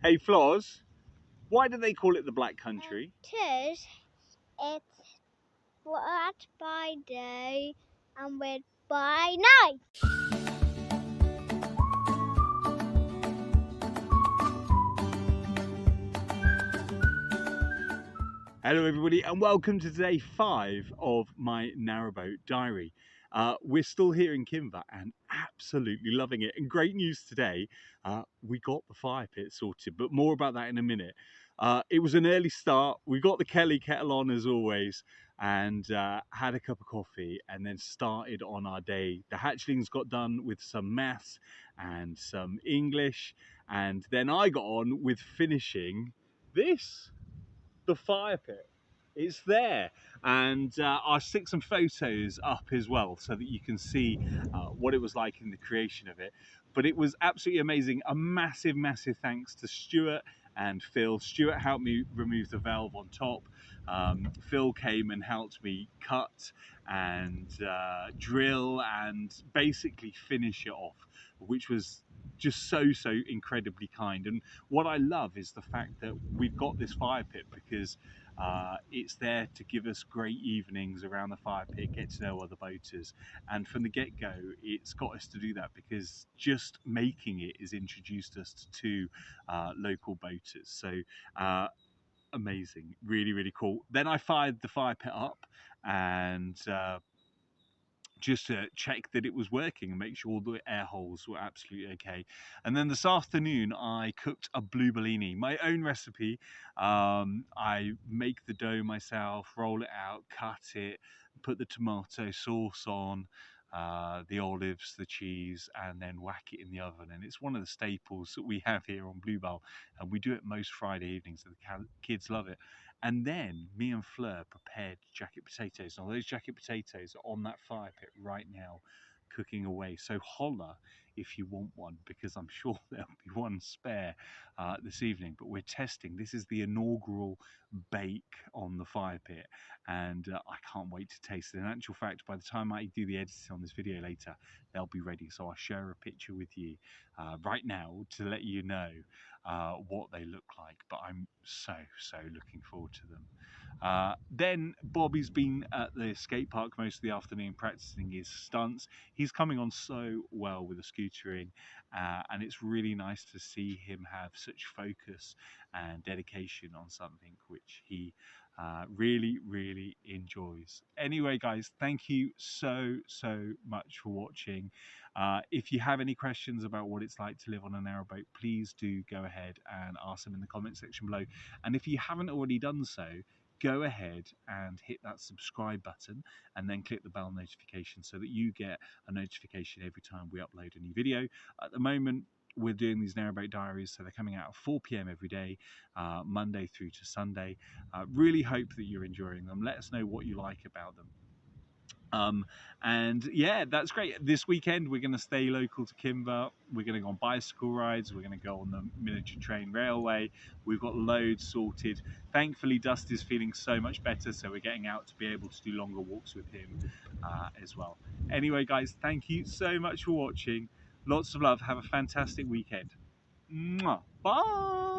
Hey Floz, why do they call it the Black Country? 'Cause it's flat by day and wet by night. Hello everybody and welcome to day 5 of my Narrowboat diary. We're still here in Kimber and absolutely loving it. And great news today, we got the fire pit sorted, but more about that in a minute. It was an early start. We got the Kelly kettle on as always and had a cup of coffee and then started on our day. The hatchlings got done with some maths and some English, and then I got on with finishing this. The fire pit. It's there, and I'll stick some photos up as well so that you can see what it was like in the creation of it. But it was absolutely amazing. A massive thanks to Stuart and Phil. Stuart helped me remove the valve on top. Phil came and helped me cut and drill and basically finish it off, which was just so incredibly kind. And what I love is the fact that we've got this fire pit because it's there to give us great evenings around the fire pit, get to know other boaters, and from the get-go it's got us to do that because just making it has introduced us to local boaters. So amazing, really cool. Then I fired the fire pit up and just to check that it was working and make sure all the air holes were absolutely okay. And then this afternoon I cooked a bluebellini, my own recipe. I make the dough myself, roll it out, cut it, put the tomato sauce on, the olives, the cheese, and then whack it in the oven. And it's one of the staples that we have here on Bluebell, and we do it most Friday evenings, so the kids love it. And then me and Fleur prepared jacket potatoes. Now those jacket potatoes are on that fire pit right now, cooking away. So holler if you want one, because I'm sure there'll be one spare this evening. But we're testing. This is the inaugural bake on the fire pit, and I can't wait to taste it. In actual fact, by the time I do the editing on this video later, they'll be ready. So I'll share a picture with you right now to let you know what they look like. But I'm so looking forward to them. Then Bobby's been at the skate park most of the afternoon practicing his stunts. He's coming on so well with the scootering, and it's really nice to see him have such focus and dedication on something which he really enjoys. Anyway guys, thank you so much for watching. If you have any questions about what it's like to live on a narrowboat, please do go ahead and ask them in the comment section below. And if you haven't already done so, go ahead and hit that subscribe button and then click the bell notification so that you get a notification every time we upload a new video. At the moment, we're doing these narrowboat diaries, so they're coming out at 4 p.m. every day, Monday through to Sunday. Really hope that you're enjoying them. Let us know what you like about them. And yeah, that's great. This weekend we're going to stay local to Kimber. We're going to go on bicycle rides. We're going to go on the miniature train railway. We've got loads sorted. Thankfully Dust is feeling so much better, so we're getting out to be able to do longer walks with him as well. Anyway guys, thank you so much for watching. Lots of love. Have a fantastic weekend. Mwah. Bye.